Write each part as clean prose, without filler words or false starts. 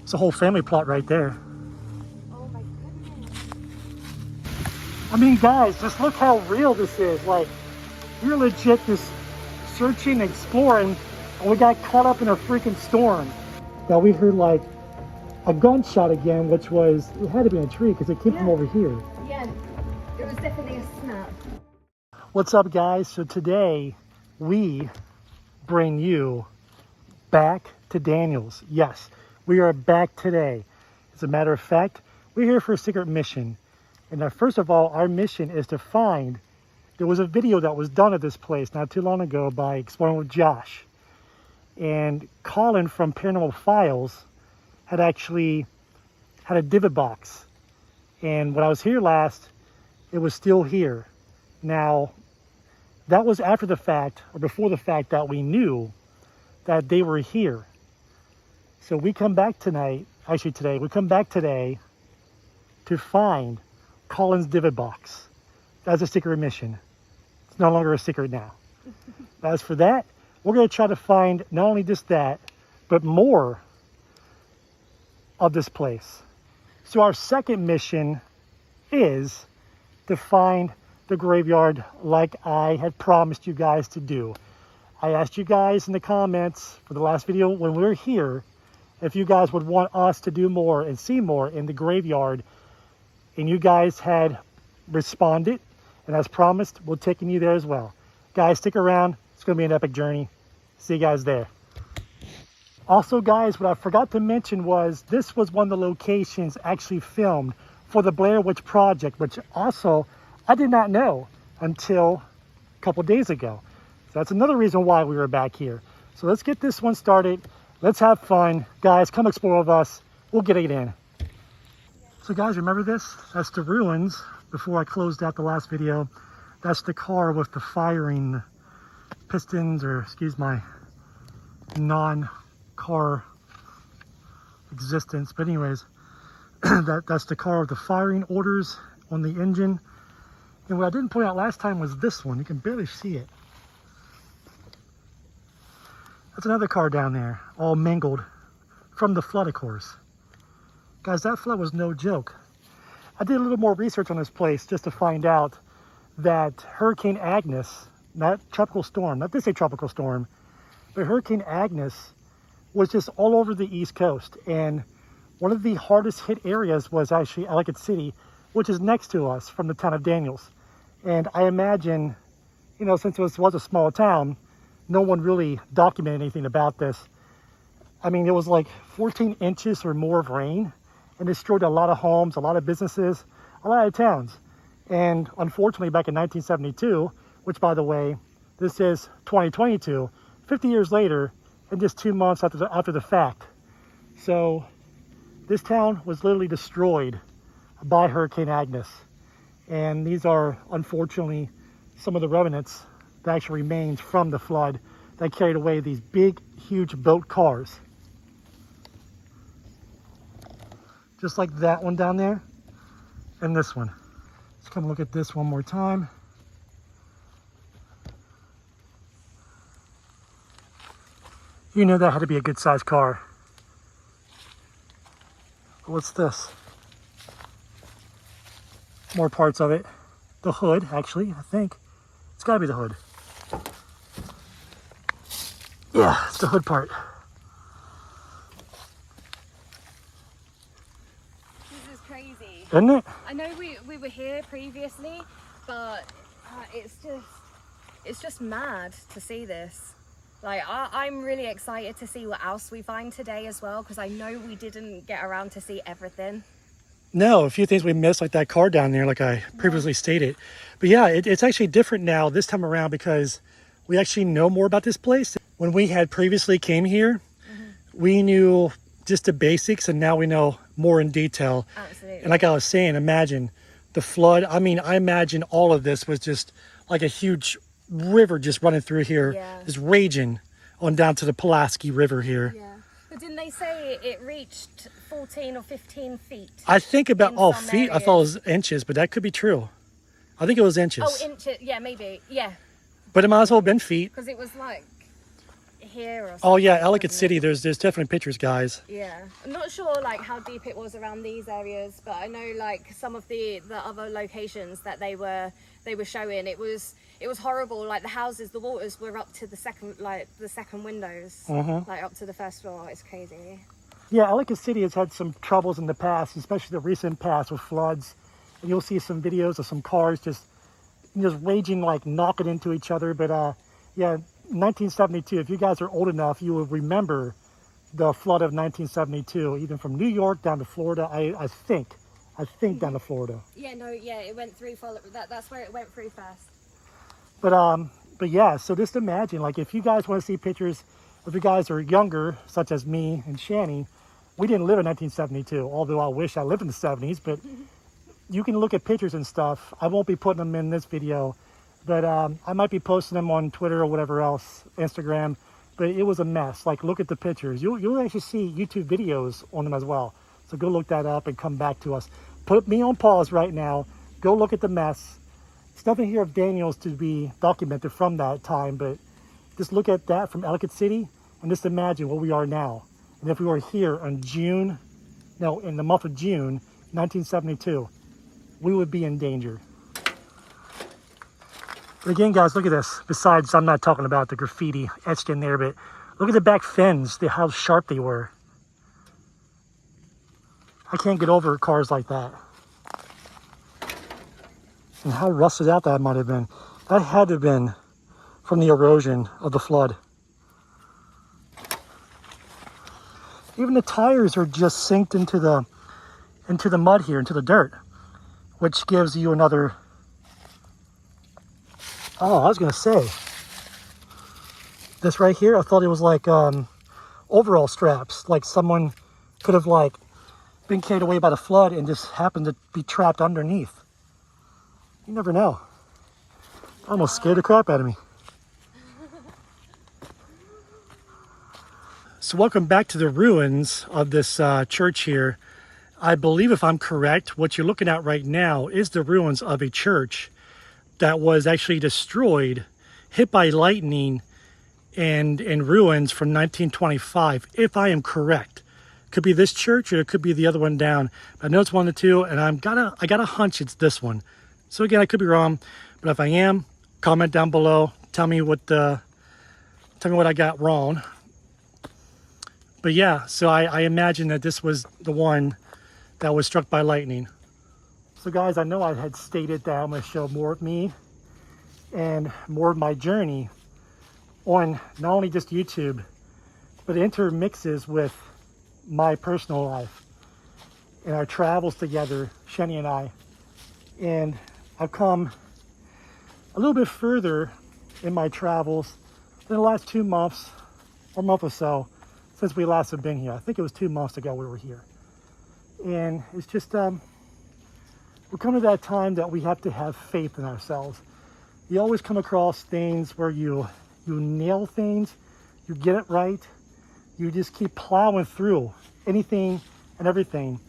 It's a whole family plot right there. Oh my goodness. I mean, guys, just look how real this is. Like, we're legit just searching, exploring, and we got caught up in a freaking storm. Now we heard like a gunshot again, which was, it had to be in a tree because it came from over here. Yeah, it was definitely a snap. What's up, guys? So today we bring you back to Daniels. Yes, we are back today. As a matter of fact, we're here for a secret mission. And first of all, our mission is to find, there was a video that was done at this place not too long ago by Exploring with Josh. And Colin from Paranormal Files had actually had a divot box. And when I was here last, it was still here. Now, that was after the fact, or before the fact, that we knew that they were here. So we come back tonight, actually today, we come back today to find Colin's divot box. That's a secret mission. It's no longer a secret now. As for that, we're going to try to find not only just that, but more of this place. So our second mission is to find the graveyard like I had promised you guys to do. I asked you guys in the comments for the last video when we were here if you guys would want us to do more and see more in the graveyard, and you guys had responded, and as promised, we're taking you there as well. Guys, stick around. It's going to be an epic journey. See you guys there. Also, guys, what I forgot to mention was this was one of the locations actually filmed for the Blair Witch Project, which also I did not know until a couple days ago. So that's another reason why we were back here. So let's get this one started. Let's have fun. Guys, come explore with us. We'll get it in. So guys, remember this? That's the ruins before I closed out the last video. That's the car with the firing pistons, or excuse my non-car existence. But anyways, that's the car with the firing orders on the engine. And what I didn't point out last time was this one. You can barely see it. That's another car down there, all mangled from the flood, of course. Guys, that flood was no joke. I did a little more research on this place just to find out that Hurricane Agnes, not tropical storm, not this a tropical storm, but Hurricane Agnes was just all over the East Coast. And one of the hardest hit areas was actually Ellicott City, which is next to us from the town of Daniels. And I imagine, you know, since it was a small town, no one really documented anything about this. I mean, it was like 14 inches or more of rain and destroyed a lot of homes, a lot of businesses, a lot of towns. And unfortunately, back in 1972, which by the way, this is 2022, 50 years later, and just 2 months after the fact. So this town was literally destroyed by Hurricane Agnes. And these are, unfortunately, some of the remnants that actually remains from the flood that carried away these big, huge boat cars. Just like that one down there, and this one. Let's come look at this one more time. You know that had to be a good sized car. What's this? More parts of it. The hood, actually, I think. It's gotta be the hood. Yeah, it's the hood part. This is crazy. Isn't it? I know we were here previously, but it's just mad to see this. Like, I'm really excited to see what else we find today as well, because I know we didn't get around to see everything. No, a few things we missed, like that car down there, like I previously stated. But yeah, it's actually different now this time around because we actually know more about this place. When we had previously came here, we knew just the basics, and now we know more in detail. Absolutely. And like I was saying, imagine the flood. I mean, I imagine all of this was just like a huge river just running through here, just raging on down to the Pulaski River here. Yeah. But didn't they say it reached 14 or 15 feet? I think about all feet. Areas. I thought it was inches, but that could be true. I think it was inches. Oh, inches. Yeah, maybe. Yeah. But it might as well have been feet. Because it was like here or something. Oh yeah, Ellicott wasn't City. it? There's definitely pictures, guys. Yeah, I'm not sure like how deep it was around these areas, but I know like some of the other locations that they were showing, it was horrible. Like the houses, the waters were up to the second windows, like up to the first floor. It's crazy. Yeah, Ellicott City has had some troubles in the past, especially the recent past with floods. And you'll see some videos of some cars just raging, like knocking into each other. But yeah, 1972. If you guys are old enough, you will remember the flood of 1972, even from New York down to Florida. I think down to Florida. Yeah, no, yeah, it went through. That's where it went through first. But yeah. So just imagine, like, if you guys want to see pictures, if you guys are younger, such as me and Shani, we didn't live in 1972. Although I wish I lived in the 70s, but you can look at pictures and stuff. I won't be putting them in this video, but I might be posting them on Twitter or whatever else, Instagram. But it was a mess. Like, look at the pictures. You'll actually see YouTube videos on them as well. So go look that up and come back to us. Put me on pause right now. Go look at the mess. It's nothing here of Daniels to be documented from that time, but just look at that from Ellicott City and just imagine where we are now. And if we were here in in the month of June, 1972, we would be in danger. But again, guys, look at this. Besides, I'm not talking about the graffiti etched in there, but look at the back fins, how sharp they were. I can't get over cars like that. And how rusted out that might have been. That had to have been from the erosion of the flood. Even the tires are just sinked into the mud here, into the dirt, which gives you another. Oh, I was gonna say this right here. I thought it was like overall straps, like someone could have like been carried away by the flood and just happened to be trapped underneath. You never know. Almost scared the crap out of me. So welcome back to the ruins of this church here. I believe, if I'm correct, what you're looking at right now is the ruins of a church that was actually destroyed, hit by lightning, and in ruins from 1925, if I am correct. Could be this church or it could be the other one down. But I know it's one of the two, and I got a hunch it's this one. So again, I could be wrong, but if I am, comment down below. Tell me what I got wrong. But yeah, so I imagine that this was the one that was struck by lightning. So guys, I know I had stated that I'm going to show more of me and more of my journey on not only just YouTube, but intermixes with my personal life and our travels together, Shani and I. And I've come a little bit further in my travels in the last 2 months or month or so since we last have been here. I think it was 2 months ago we were here. And it's just, we're coming to that time that we have to have faith in ourselves. You always come across things where you nail things, you get it right, you just keep plowing through anything and everything.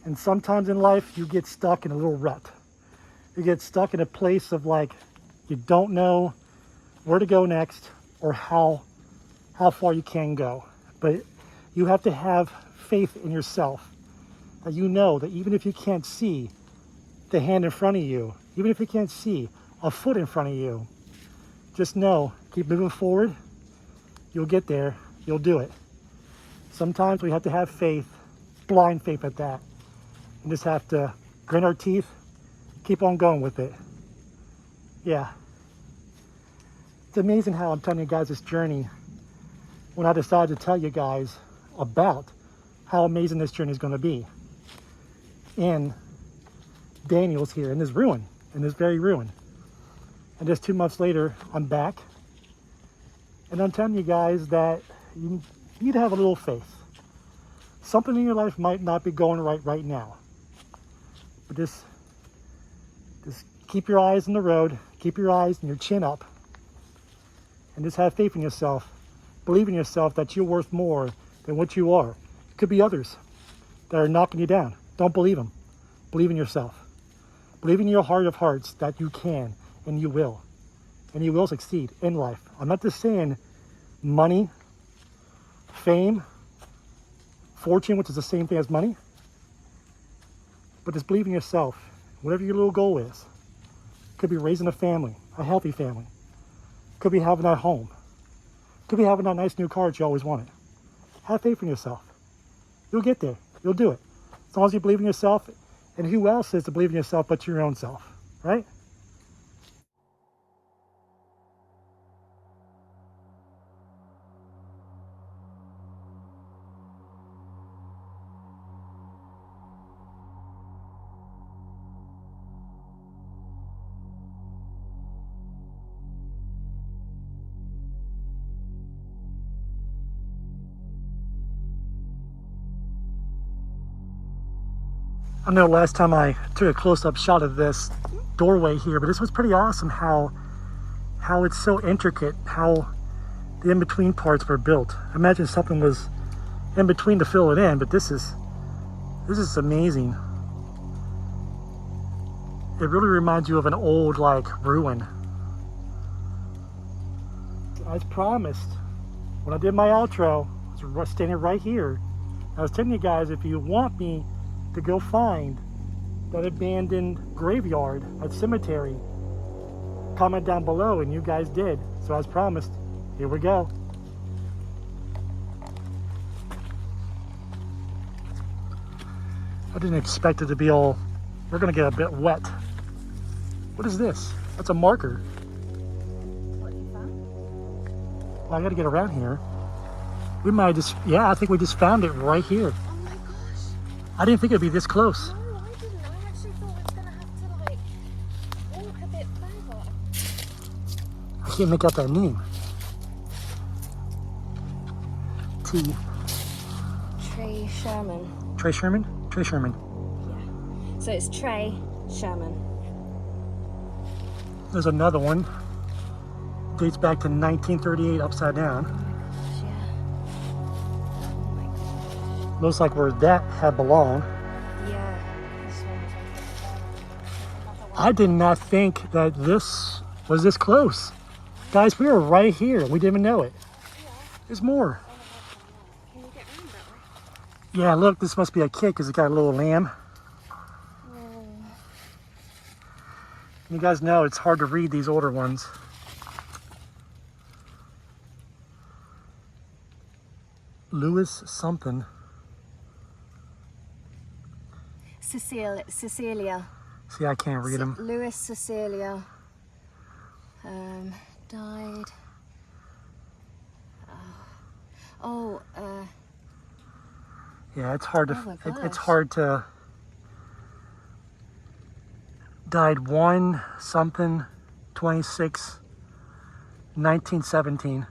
And sometimes in life, you get stuck in a little rut. You get stuck in a place of like, you don't know where to go next or how far you can go. But you have to have faith in yourself. That you know that even if you can't see the hand in front of you, even if you can't see a foot in front of you, just know, keep moving forward. You'll get there. You'll do it. Sometimes we have to have faith, blind faith at that, and just have to grit our teeth, keep on going with it. Yeah. It's amazing how I'm telling you guys this journey when I decided to tell you guys about how amazing this journey is going to be. In Daniel's here, in this ruin, in this very ruin. And just 2 months later, I'm back. And I'm telling you guys that you need to have a little faith. Something in your life might not be going right now. But just keep your eyes on the road, keep your eyes and your chin up. And just have faith in yourself. Believe in yourself that you're worth more than what you are. It could be others that are knocking you down. Don't believe them. Believe in yourself. Believe in your heart of hearts that you can and you will. And you will succeed in life. I'm not just saying money fame, fortune, which is the same thing as money. But just believe in yourself. Whatever your little goal is. Could be raising a family, a healthy family. Could be having that home. Could be having that nice new car that you always wanted. Have faith in yourself. You'll get there. You'll do it. As long as you believe in yourself. And who else is to believe in yourself but your own self, right? I know last time I took a close-up shot of this doorway here, but this was pretty awesome how it's so intricate, how the in-between parts were built. I imagine something was in between to fill it in, but this is amazing. It really reminds you of an old like ruin. As promised, when I did my outro, I was standing right here. I was telling you guys, if you want me to go find that abandoned graveyard, that cemetery, comment down below, and you guys did. So as promised, here we go. I didn't expect it to be all, we're gonna get a bit wet. What is this? That's a marker. What you found? Well, I gotta get around here. We might just, yeah, I think we just found it right here. Oh my gosh. I didn't think it'd be this close. No, I didn't. I actually thought we were gonna have to like walk a bit further. I can't make out that name. T. Trey Sherman. Trey Sherman? Trey Sherman. Yeah. So it's Trey Sherman. There's another one. Dates back to 1938, upside down. Oh my gosh, yeah. Oh my gosh. Looks like where that had belonged. Yeah. This one's I did not think that this was this close. Guys, we were right here. We didn't even know it. There's more. Can you get around that way? Yeah, look, this must be a kid because it got a little lamb. Oh. You guys know it's hard to read these older ones. Lewis something. Cecilia. See, I can't read them. Louis Cecilia. Died. Yeah, it's hard to. Oh my It's gosh. hard to. Died 1 something 26 1917.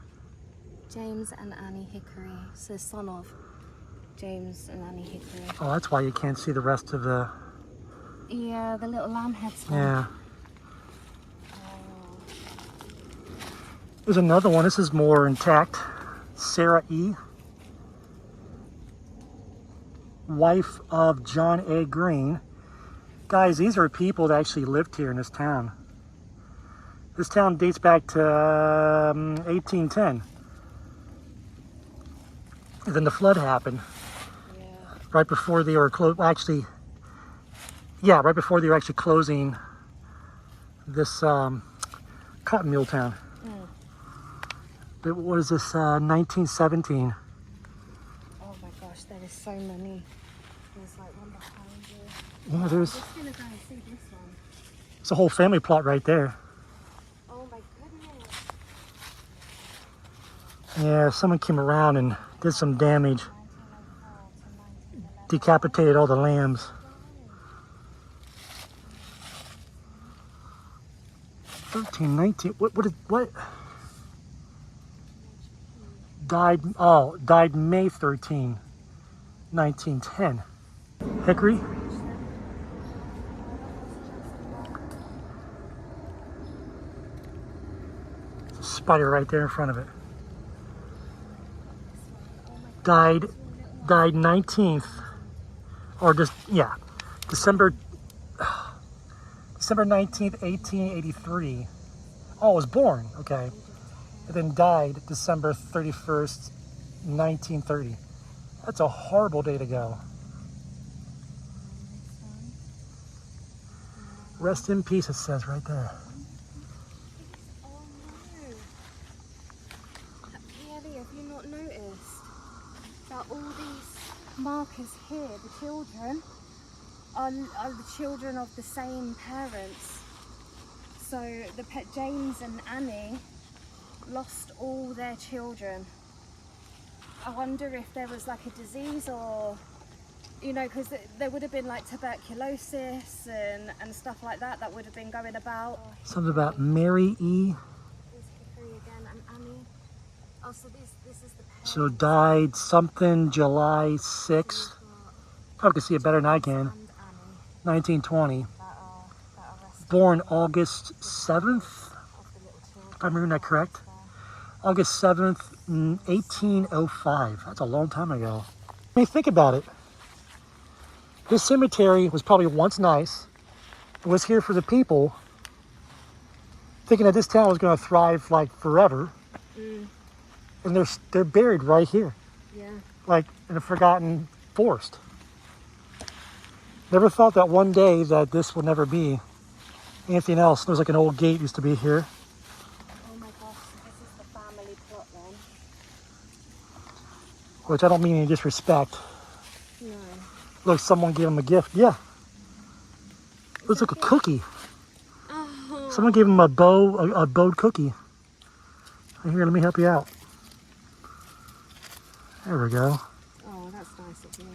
James and Annie Hickory. So son of James and Annie Hickory. Oh, that's why you can't see the rest of the. Yeah, the little lamb heads. One. Yeah. Oh. There's another one. This is more intact. Sarah E. Wife of John A. Green. Guys, these are people that actually lived here in this town. This town dates back to 1810. And then the flood happened. Yeah. Right before they were right before they were actually closing this cotton mill town. Mm. But what is this, 1917? Oh my gosh, there is so many. There's like one behind you. Yeah, there's I'm just gonna go and see this one. it's a whole family plot right there. Oh my goodness. Yeah, someone came around and did some damage. 1904 to 1911. Decapitated all the lambs. 1319. What? Died May 13, 1910. Hickory. There's a spider right there in front of it. Died 19th, or just, yeah, December 19th, 1883. Oh, was born, okay. And then died December 31st, 1930. That's a horrible day to go. Rest in peace, it says right there. Oh no. Kelly, have you not noticed that all these markers here, the children, are the children of the same parents? So the pet James and Annie lost all their children. I wonder if there was like a disease, or, you know, because there would have been like tuberculosis and stuff like that would have been going about. Something about Mary E. There's Hickory again and Annie. Oh, so this is the parents. So died something July 6th. Probably can see it better than I can. And Annie 1920. that are rescued Born August 7th. of the little children. If I'm remembering that correct. August 7th, 1805. That's a long time ago. I mean, think about it. This cemetery was probably once nice. It was here for the people, thinking that this town was going to thrive like forever. And they're buried right here, Yeah. like in a forgotten forest. Never thought that one day that this would never be anything else. There's like an old gate used to be here. Oh my gosh, this is the family plot then. Which I don't mean any disrespect. No. Look, someone gave him a gift. Yeah. Looks like a cookie. Oh. Someone gave him a bowed cookie. Here, let me help you out. There we go. Oh, that's nice of you.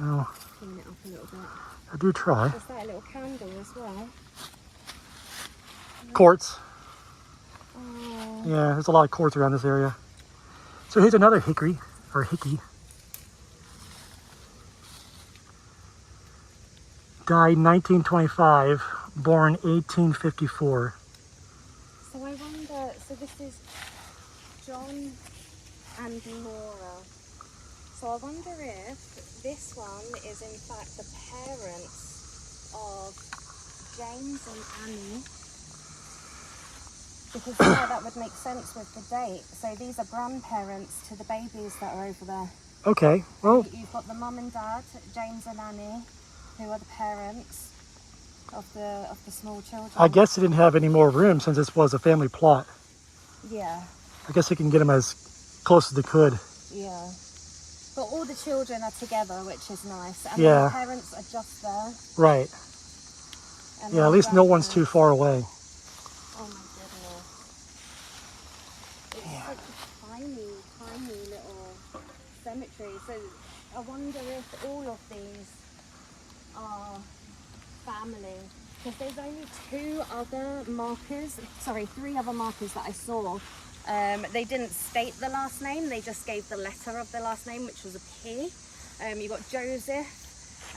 Oh, Clean it up a little bit. I do try. There's that little candle as well. Quartz. Oh. Yeah, there's a lot of quartz around this area. So here's another hickory, or hickey. Died 1925, born 1854. So I wonder, so this is John and Laura. So I wonder if this one is in fact the parents of James and Annie. Because yeah, that would make sense with the date. So these are grandparents to the babies that are over there. Okay, well, You've got the mum and dad, James and Annie, who are the parents of the small children. I guess they didn't have any more room since this was a family plot. Yeah, I guess they can get them as close as they could. yeah. But all the children are together, which is nice. And Yeah. the parents are just there. Right. And Yeah, then at least no one's too grandparents. far away. Oh my goodness. It's such a tiny, tiny little cemetery. So I wonder if all of these are family. Because there's only three other markers that I saw. They didn't state the last name, they just gave the letter of the last name, which was a P. You got Joseph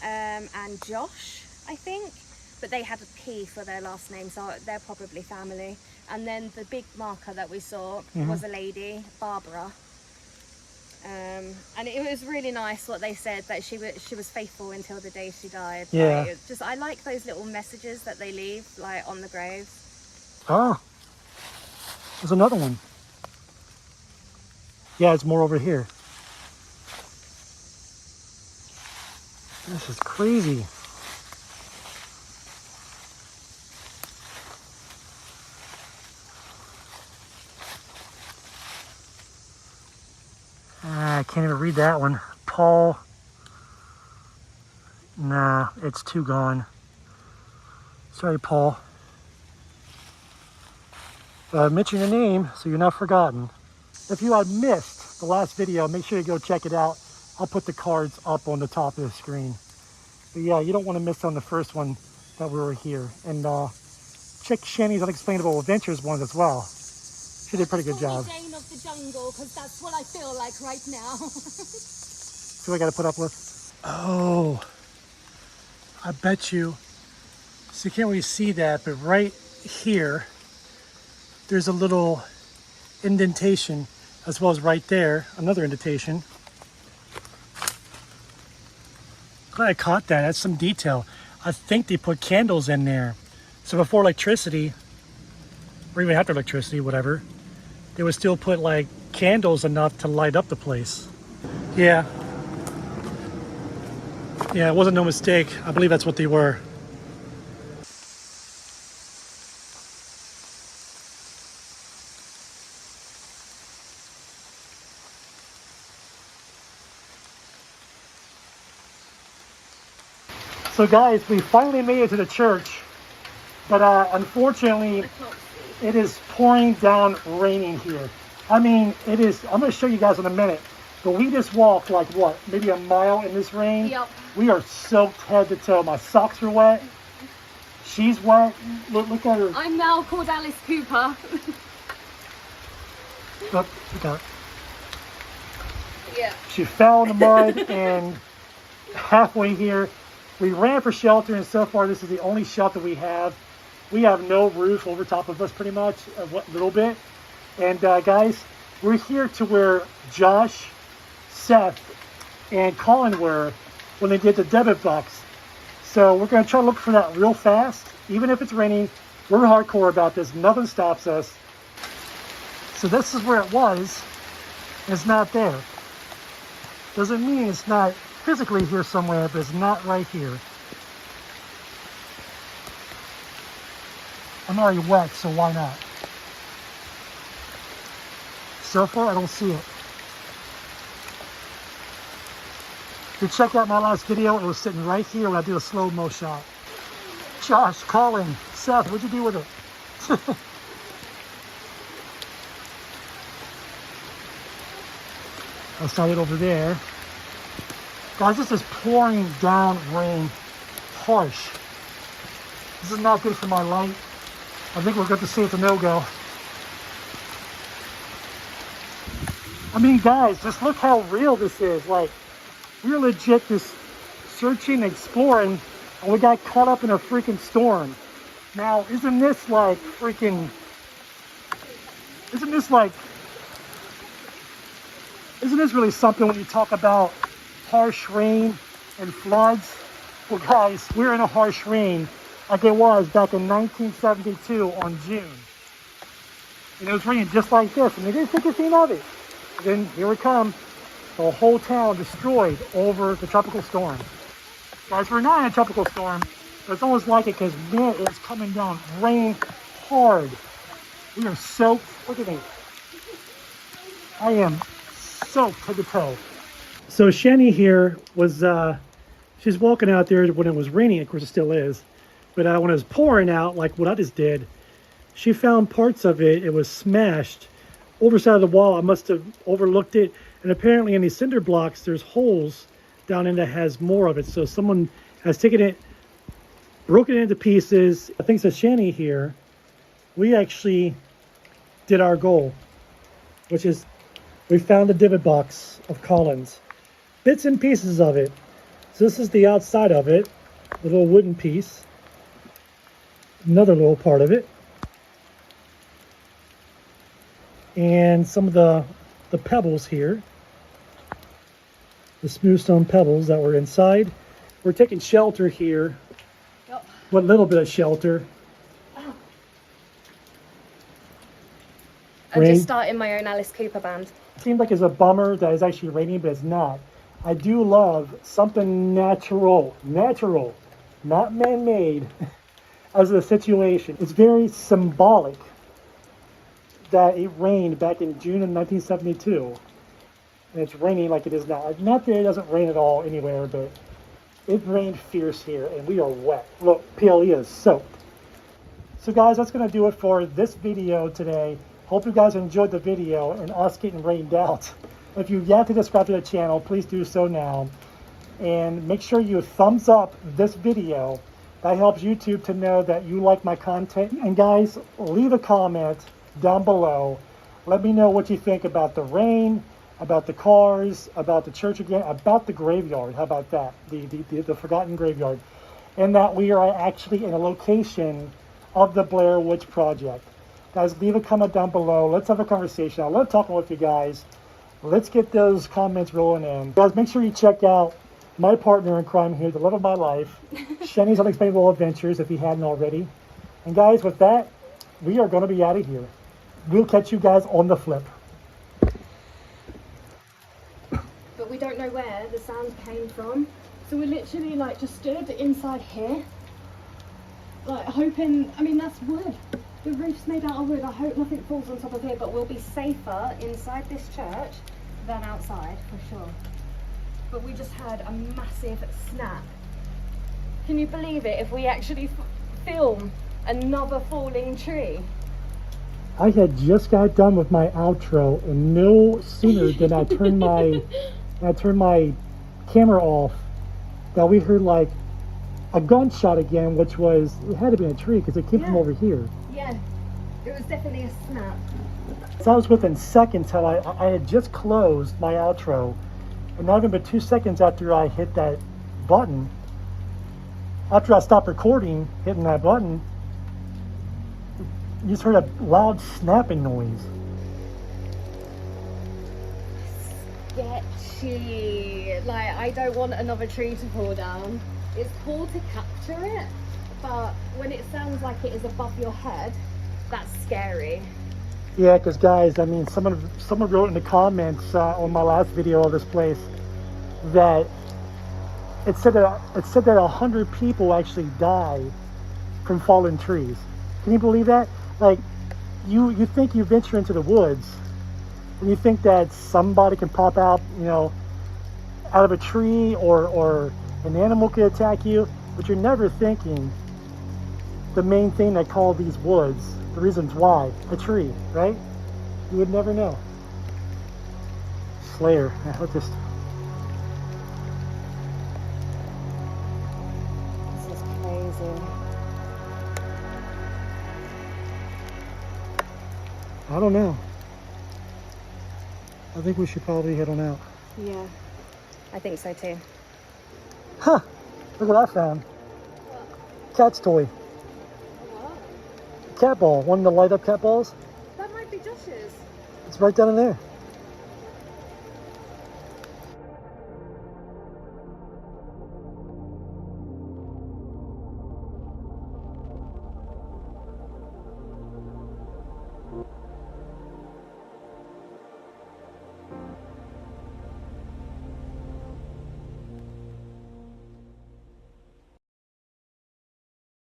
and Josh, I think, but they had a P for their last name, so they're probably family. And then the big marker that we saw was a lady, Barbara. And it was really nice what they said, that she was faithful until the day she died. Yeah. Like, I like those little messages that they leave, like on the graves. Ah, there's another one. Yeah, it's more over here. This is crazy. I can't even read that one. Paul. Nah, it's too gone. Sorry, Paul. Mention your name so you're not forgotten. If you had missed the last video, make sure you go check it out. I'll put the cards up on the top of the screen. But yeah, you don't want to miss on the first one that we were here. And check Shani's Unexplainable Adventures one as well. She did a pretty good job. Jane of the jungle, because that's what I feel like right now. See what I got to put up with? Oh, I bet you. So you can't really see that, but right here, there's a little indentation, as well as right there, another indentation. Glad I caught that. That's some detail. I think they put candles in there. So before electricity, or even after electricity, whatever, they would still put like candles enough to light up the place. Yeah. Yeah, it wasn't no mistake. I believe that's what they were. So guys, we finally made it to the church, but unfortunately, it is pouring down raining here. I mean, it is, I'm gonna show you guys in a minute, but we just walked like what, maybe a mile in this rain? Yep. We are soaked head to toe. My socks are wet. She's wet. Look at her. I'm now called Alice Cooper. Look at her. Yeah. She fell in the mud and halfway here, we ran for shelter, and so far this is the only shelter we have. We have no roof over top of us pretty much, a little bit. And guys, we're here to where Josh, Seth, and Colin were when they did the debit box. So we're gonna try to look for that real fast. Even if it's raining, we're hardcore about this. Nothing stops us. So this is where it was. It's not there. Doesn't mean it's not physically here somewhere, but it's not right here. I'm already wet, so why not? So far, I don't see it. If you check out my last video, it was sitting right here when I did a slow-mo shot. Josh, Colin, Seth, what'd you do with it? I'll start it over there. Guys, this is pouring down rain, harsh. This is not good for my light. I think we're going to see it's a no-go. I mean, guys, just look how real this is. Like, we're legit just searching, exploring, and we got caught up in a freaking storm. Now, isn't this like freaking, isn't this really something when you talk about harsh rain and floods? Well, guys, we're in a harsh rain like it was back in 1972 on June. And it was raining just like this, and they didn't think a thing of it. Then here it comes, the whole town destroyed over the tropical storm. Guys, we're not in a tropical storm, but it's almost like it because, man, it's coming down, raining hard. We are soaked. Look at me. I am soaked to the toe. So Shani here was, she's walking out there when it was raining. Of course, it still is. But when it was pouring out, like what I just did, she found parts of it. It was smashed over the side of the wall. I must have overlooked it. And apparently in these cinder blocks, there's holes down in that has more of it. So someone has taken it, broken it into pieces. I think it's Shani here. We actually did our goal, which is we found the divot box of Colin's. Bits and pieces of it. So this is the outside of it, the little wooden piece. Another little part of it. And some of the pebbles here. The smooth stone pebbles that were inside. We're taking shelter here. Yep. What little bit of shelter. I'm just starting my own Alice Cooper band. Seems like it's a bummer that it's actually raining, but it's not. I do love something natural, not man-made, as a situation. It's very symbolic that it rained back in June of 1972, and it's raining like it is now. Not that it doesn't rain at all anywhere, but it rained fierce here, and we are wet. Look, PLE is soaked. So guys, that's going to do it for this video today. Hope you guys enjoyed the video and us getting rained out. If you've yet to subscribe to the channel, please do so now. And make sure you thumbs up this video. That helps YouTube to know that you like my content. And guys, leave a comment down below. Let me know what you think about the rain, about the cars, about the church again, about the graveyard. How about that? The forgotten graveyard. And that we are actually in a location of the Blair Witch Project. Guys, leave a comment down below. Let's have a conversation. I love talking with you guys. Let's get those comments rolling in. Guys, make sure you check out my partner in crime here, the love of my life, Shani's Unexplainable Adventures, if you hadn't already. And guys, with that, we are going to be out of here. We'll catch you guys on the flip. don't know where the sound came from. So we literally like just stood inside here, like hoping, I mean that's wood. The roof's made out of wood. I hope nothing falls on top of here, but we'll be safer inside this church than outside for sure. But we just had a massive snap. Can you believe it if we actually film another falling tree? I had just got done with my outro, and no sooner than I turned my camera off, that we heard like a gunshot again, which was, it had to be a tree because it came from over here. Yeah, it was definitely a snap. So that was within seconds how I had just closed my outro, and not even but 2 seconds after I hit that button, after I stopped recording, hitting that button, you just heard a loud snapping noise. Sketchy. Like, I don't want another tree to fall down. It's cool to capture it, but when it sounds like it is above your head, that's scary. Yeah, because guys, I mean, someone wrote in the comments on my last video of this place that it said that 100 people actually die from fallen trees. Can you believe that? Like, you think you venture into the woods and you think that somebody can pop out, you know, out of a tree, or an animal could attack you, but you're never thinking the main thing that called these woods, the reasons why, a tree, right? You would never know. Slayer, yeah, let's just... This is crazy. I don't know. I think we should probably head on out. Yeah, I think so too. Huh, look what I found. Cat's toy. What? Cat ball, one of the light up cat balls. That might be Josh's. It's right down in there.